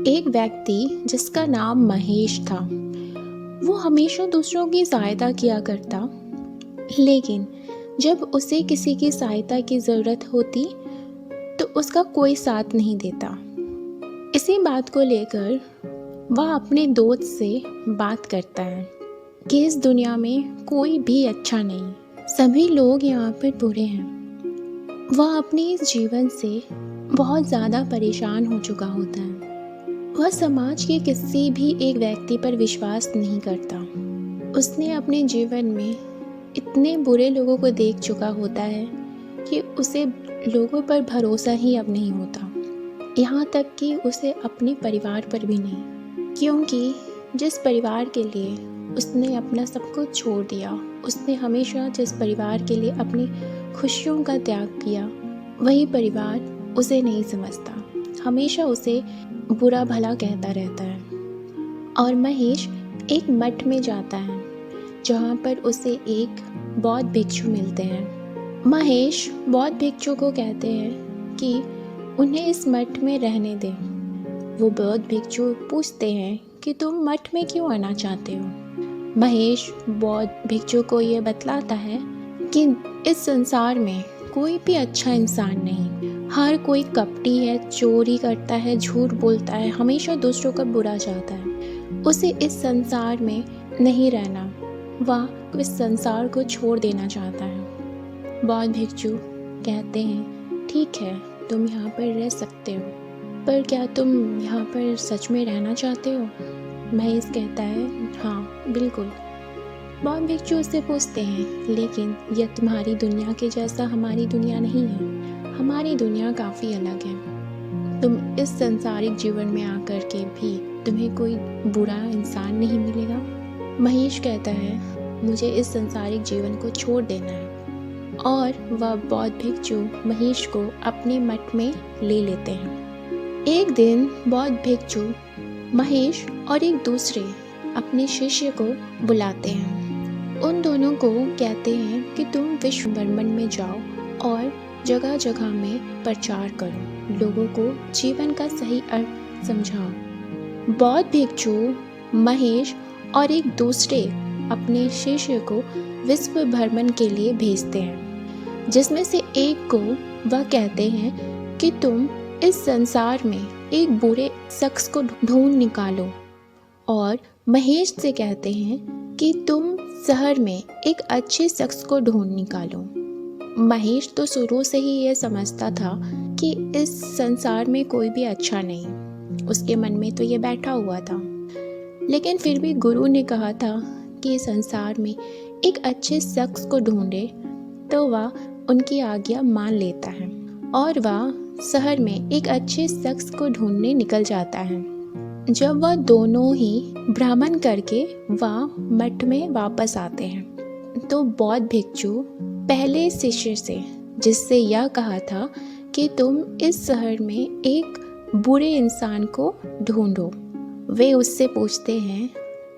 एक व्यक्ति जिसका नाम महेश था, वो हमेशा दूसरों की सहायता किया करता, लेकिन जब उसे किसी की सहायता की ज़रूरत होती तो उसका कोई साथ नहीं देता। इसी बात को लेकर वह अपने दोस्त से बात करता है कि इस दुनिया में कोई भी अच्छा नहीं, सभी लोग यहाँ पर बुरे हैं। वह अपने इस जीवन से बहुत ज़्यादा परेशान हो चुका होता है। वह समाज के किसी भी एक व्यक्ति पर विश्वास नहीं करता। उसने अपने जीवन में इतने बुरे लोगों को देख चुका होता है कि उसे लोगों पर भरोसा ही अब नहीं होता, यहाँ तक कि उसे अपने परिवार पर भी नहीं। क्योंकि जिस परिवार के लिए उसने अपना सब कुछ छोड़ दिया, उसने हमेशा जिस परिवार के लिए अपनी खुशियों का त्याग किया, वही परिवार उसे नहीं समझता, हमेशा उसे बुरा भला कहता रहता है। और महेश एक मठ में जाता है जहाँ पर उसे एक बौद्ध भिक्षु मिलते हैं। महेश बौद्ध भिक्षु को कहते हैं कि उन्हें इस मठ में रहने दें। वो बौद्ध भिक्षु पूछते हैं कि तुम मठ में क्यों आना चाहते हो। महेश बौद्ध भिक्षु को ये बतलाता है कि इस संसार में कोई भी अच्छा इंसान नहीं, हर कोई कपटी है, चोरी करता है, झूठ बोलता है, हमेशा दूसरों का बुरा चाहता है। उसे इस संसार में नहीं रहना, वह इस संसार को छोड़ देना चाहता है। बौद्ध भिक्षु कहते हैं ठीक है, तुम यहाँ पर रह सकते हो, पर क्या तुम यहाँ पर सच में रहना चाहते हो। महेश कहता है हाँ बिल्कुल। बौद्ध भिक्षु उससे पूछते हैं लेकिन यह तुम्हारी दुनिया के जैसा हमारी दुनिया नहीं है, हमारी दुनिया काफ़ी अलग है। तुम इस सांसारिक जीवन में आकर के भी तुम्हें कोई बुरा इंसान नहीं मिलेगा। महेश कहता है मुझे इस सांसारिक जीवन को छोड़ देना है, और वह बौद्ध भिक्षु महेश को अपने मठ में ले लेते हैं। एक दिन बौद्ध भिक्षु महेश और एक दूसरे अपने शिष्य को बुलाते हैं। उन दोनों को कहते हैं कि तुम विश्व भ्रमण में जाओ और जगह जगह में प्रचार करो, लोगों को जीवन का सही अर्थ समझाओ। बौद्ध भिक्षु महेश और एक दूसरे अपने शिष्य को विश्व भ्रमण के लिए भेजते हैं, जिसमें से एक को वह कहते हैं कि तुम इस संसार में एक बुरे शख्स को ढूंढ निकालो, और महेश से कहते हैं कि तुम शहर में एक अच्छे शख्स को ढूंढ निकालो। महेश तो शुरू से ही यह समझता था कि इस संसार में कोई भी अच्छा नहीं, उसके मन में तो ये बैठा हुआ था। लेकिन फिर भी गुरु ने कहा था कि संसार में एक अच्छे शख्स को ढूंढे, तो वह उनकी आज्ञा मान लेता है और वह शहर में एक अच्छे शख्स को ढूंढने निकल जाता है। जब वह दोनों ही भ्रमण करके वह मठ में वापस आते हैं, तो बौद्ध भिक्षु पहले शिष्य से, जिससे यह कहा था कि तुम इस शहर में एक बुरे इंसान को ढूंढो, वे उससे पूछते हैं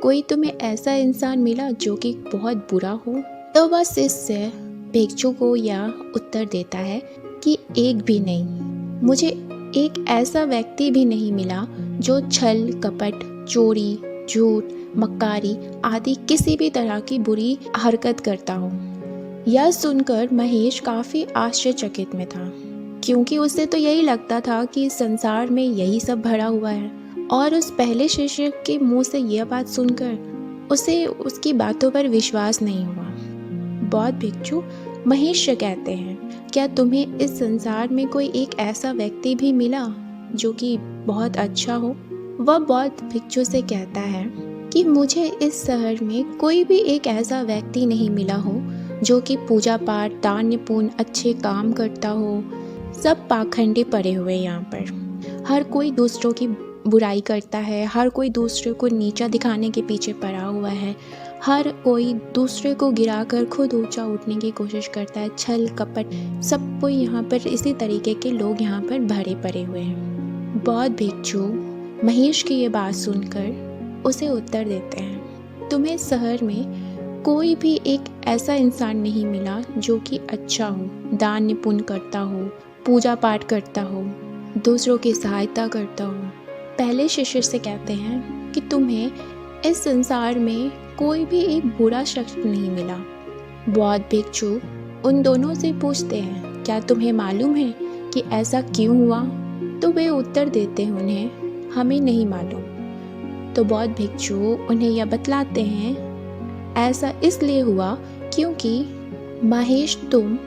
कोई तुम्हें ऐसा इंसान मिला जो कि बहुत बुरा हो। तो वह शिष्य भिक्षु को यह उत्तर देता है कि एक भी नहीं, मुझे एक ऐसा व्यक्ति भी नहीं मिला जो छल कपट, चोरी, झूठ, मक्कारी आदि किसी भी तरह की बुरी हरकत करता हो। यह सुनकर महेश काफ़ी आश्चर्यचकित में था, क्योंकि उसे तो यही लगता था कि संसार में यही सब भरा हुआ है, और उस पहले शिष्य के मुंह से यह बात सुनकर उसे उसकी बातों पर विश्वास नहीं हुआ। बौद्ध भिक्षु महेश से कहते हैं क्या तुम्हें इस संसार में कोई एक ऐसा व्यक्ति भी मिला जो कि बहुत अच्छा हो। वह बौद्ध भिक्षु से कहता है कि मुझे इस शहर में कोई भी एक ऐसा व्यक्ति नहीं मिला हो जो कि पूजा पाठ, दान पुण्य, अच्छे काम करता हो। सब पाखंडी पड़े हुए यहाँ पर, हर कोई दूसरों की बुराई करता है, हर कोई दूसरे को नीचा दिखाने के पीछे पड़ा हुआ है, हर कोई दूसरे को गिराकर खुद ऊंचा उठने की कोशिश करता है, छल कपट, सब कोई यहाँ पर इसी तरीके के लोग यहाँ पर भरे पड़े हुए हैं। बौद्ध भिक्षु महेश की ये बात सुनकर उसे उत्तर देते हैं तुम्हें शहर में कोई भी एक ऐसा इंसान नहीं मिला जो कि अच्छा हो, दान पुण्य करता हो, पूजा पाठ करता हो, दूसरों की सहायता करता हो। पहले शिष्य से कहते हैं कि तुम्हें इस संसार में कोई भी एक बुरा शख्स नहीं मिला। बौद्ध भिक्षु उन दोनों से पूछते हैं, क्या तुम्हें मालूम है कि ऐसा क्यों हुआ? तो वे उत्तर देते हैं उन्हें, हमें नहीं मालूम। तो बौद्ध भिक्षु उन्हें यह बतलाते हैं, ऐसा इसलिए हुआ क्योंकि महेश तुम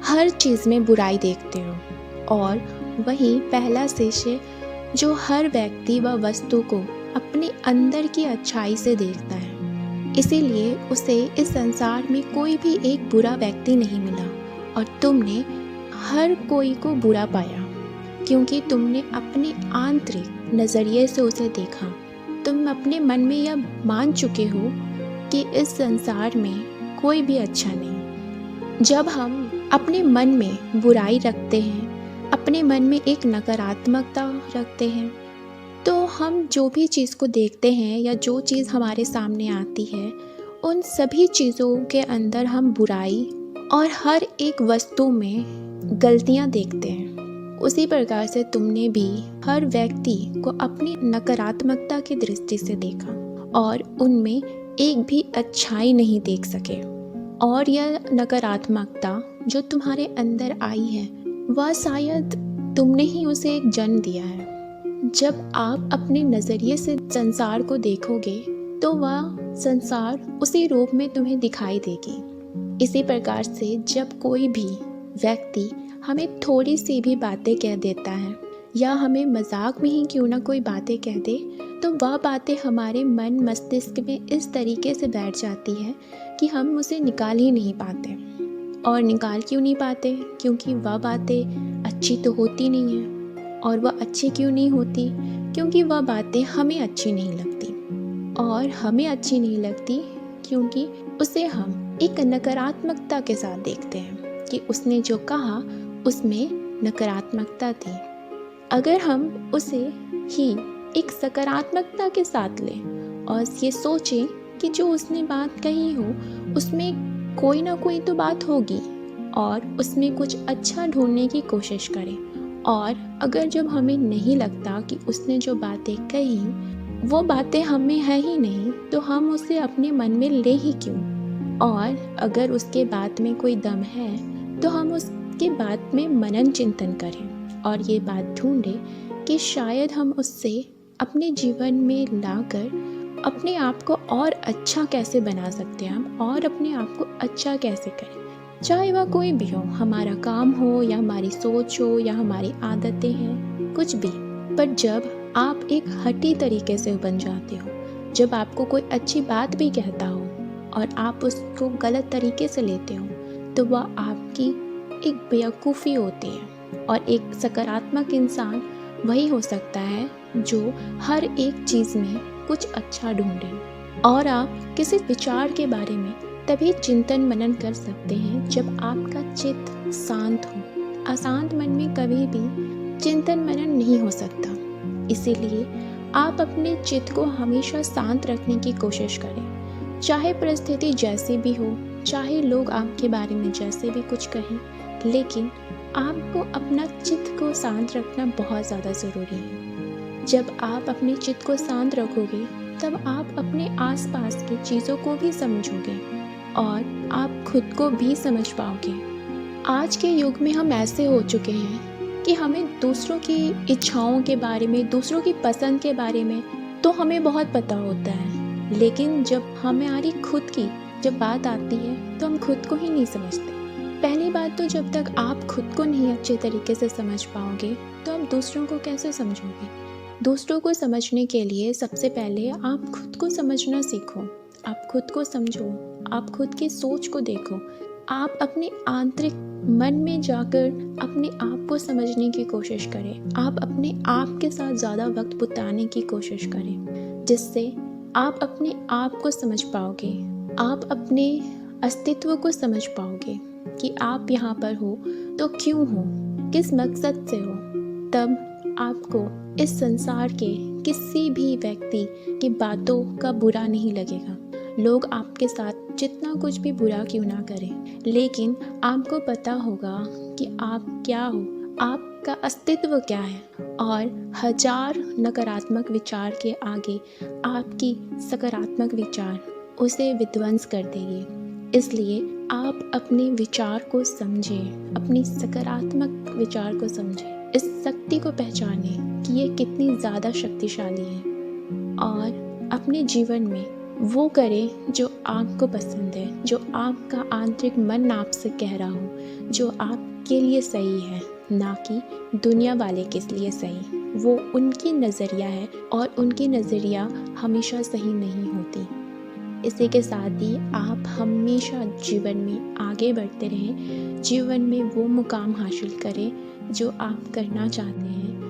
हर चीज़ में बुराई देखते हो, और वही पहला शिष्य जो हर व्यक्ति व वस्तु को अपने अंदर की अच्छाई से देखता है, इसीलिए उसे इस संसार में कोई भी एक बुरा व्यक्ति नहीं मिला और तुमने हर कोई को बुरा पाया क्योंकि तुमने अपने आंतरिक नज़रिए से उसे देखा। तुम अपने मन में यह मान चुके हो कि इस संसार में कोई भी अच्छा नहीं। जब हम अपने मन में बुराई रखते हैं, अपने मन में एक नकारात्मकता रखते हैं, तो हम जो भी चीज़ को देखते हैं या जो चीज़ हमारे सामने आती है, उन सभी चीज़ों के अंदर हम बुराई और हर एक वस्तु में गलतियां देखते हैं। उसी प्रकार से तुमने भी हर व्यक्ति को अपनी नकारात्मकता की दृष्टि से देखा और उनमें एक भी अच्छाई नहीं देख सके। और यह नकारात्मकता जो तुम्हारे अंदर आई है, वह शायद तुमने ही उसे एक जन्म दिया है। जब आप अपने नज़रिए से संसार को देखोगे तो वह संसार उसी रूप में तुम्हें दिखाई देगी। इसी प्रकार से जब कोई भी व्यक्ति हमें थोड़ी सी भी बातें कह देता है या हमें मजाक में ही क्यों ना कोई बातें कह दे, तो वह बातें हमारे मन मस्तिष्क में इस तरीके से बैठ जाती है कि हम उसे निकाल ही नहीं पाते। और निकाल क्यों नहीं पाते? क्योंकि वह बातें अच्छी तो होती नहीं है। और वह अच्छी क्यों नहीं होती? क्योंकि वह बातें हमें अच्छी नहीं लगती। और हमें अच्छी नहीं लगती क्योंकि उसे हम एक नकारात्मकता के साथ देखते हैं कि उसने जो कहा उसमें नकारात्मकता थी। अगर हम उसे ही एक सकारात्मकता के साथ लें और ये सोचें कि जो उसने बात कही हो उसमें कोई ना कोई तो बात होगी और उसमें कुछ अच्छा ढूंढने की कोशिश करें, और अगर जब हमें नहीं लगता कि उसने जो बातें कही वो बातें हमें है ही नहीं, तो हम उसे अपने मन में ले ही क्यों? और अगर उसके बात में कोई दम है तो हम उसके बात में मनन चिंतन करें और ये बात ढूंढें कि शायद हम उससे अपने जीवन में लाकर अपने आप को और अच्छा कैसे बना सकते हैं, हम और अपने आप को अच्छा कैसे करें। चाहे वह कोई भी हो, हमारा काम हो या हमारी सोच हो या हमारी आदतें हैं, कुछ भी। पर जब आप एक हठी तरीके से बन जाते हो, जब आपको कोई अच्छी बात भी कहता हो और आप उसको गलत तरीके से लेते हो, तो वह आपकी एक बेवकूफ़ी होती है। और एक सकारात्मक इंसान वही हो सकता है जो हर एक चीज़ में कुछ अच्छा ढूंढे। और आप किसी विचार के बारे में तभी चिंतन मनन कर सकते हैं जब आपका चित्त शांत हो। अशांत मन में कभी भी चिंतन मनन नहीं हो सकता। इसीलिए आप अपने चित्त को हमेशा शांत रखने की कोशिश करें, चाहे परिस्थिति जैसी भी हो, चाहे लोग आपके बारे में जैसे भी कुछ कहें, लेकिन आपको अपना चित्त को शांत रखना बहुत ज़्यादा ज़रूरी है। जब आप अपने चित्त को शांत रखोगे तब आप अपने आसपास की चीज़ों को भी समझोगे और आप खुद को भी समझ पाओगे। आज के युग में हम ऐसे हो चुके हैं कि हमें दूसरों की इच्छाओं के बारे में, दूसरों की पसंद के बारे में तो हमें बहुत पता होता है, लेकिन जब हमारी खुद की जब बात आती है तो हम खुद को ही नहीं समझते। पहली बात तो जब तक आप खुद को नहीं अच्छे तरीके से समझ पाओगे तो आप दूसरों को कैसे समझोगे। दूसरों को समझने के लिए सबसे पहले आप खुद को समझना सीखो। आप खुद को समझो, आप खुद की सोच को देखो, आप अपने आंतरिक मन में जाकर अपने आप को समझने की कोशिश करें। आप अपने आप के साथ ज़्यादा वक्त बिताने की कोशिश करें, जिससे आप अपने आप को समझ पाओगे, आप अपने अस्तित्व को समझ पाओगे कि आप यहाँ पर हो तो क्यों हो, किस मकसद से हो। तब आपको इस संसार के किसी भी व्यक्ति की बातों का बुरा नहीं लगेगा। लोग आपके साथ जितना कुछ भी बुरा क्यों ना करें, लेकिन आपको पता होगा कि आप क्या हो, आपका अस्तित्व क्या है, और हजार नकारात्मक विचार के आगे आपकी सकारात्मक विचार उसे विध्वंस कर देगी। इसलिए आप अपने विचार को समझें, अपनी सकारात्मक विचार को समझें, इस शक्ति को पहचानें कि ये कितनी ज़्यादा शक्तिशाली है, और अपने जीवन में वो करें जो आपको पसंद है, जो आपका आंतरिक मन आपसे कह रहा हो, जो आपके लिए सही है, ना कि दुनिया वाले किस लिए सही। वो उनकी नज़रिया है और उनकी नज़रिया हमेशा सही नहीं होती। इसी के साथ ही आप हमेशा जीवन में आगे बढ़ते रहें, जीवन में वो मुकाम हासिल करें जो आप करना चाहते हैं,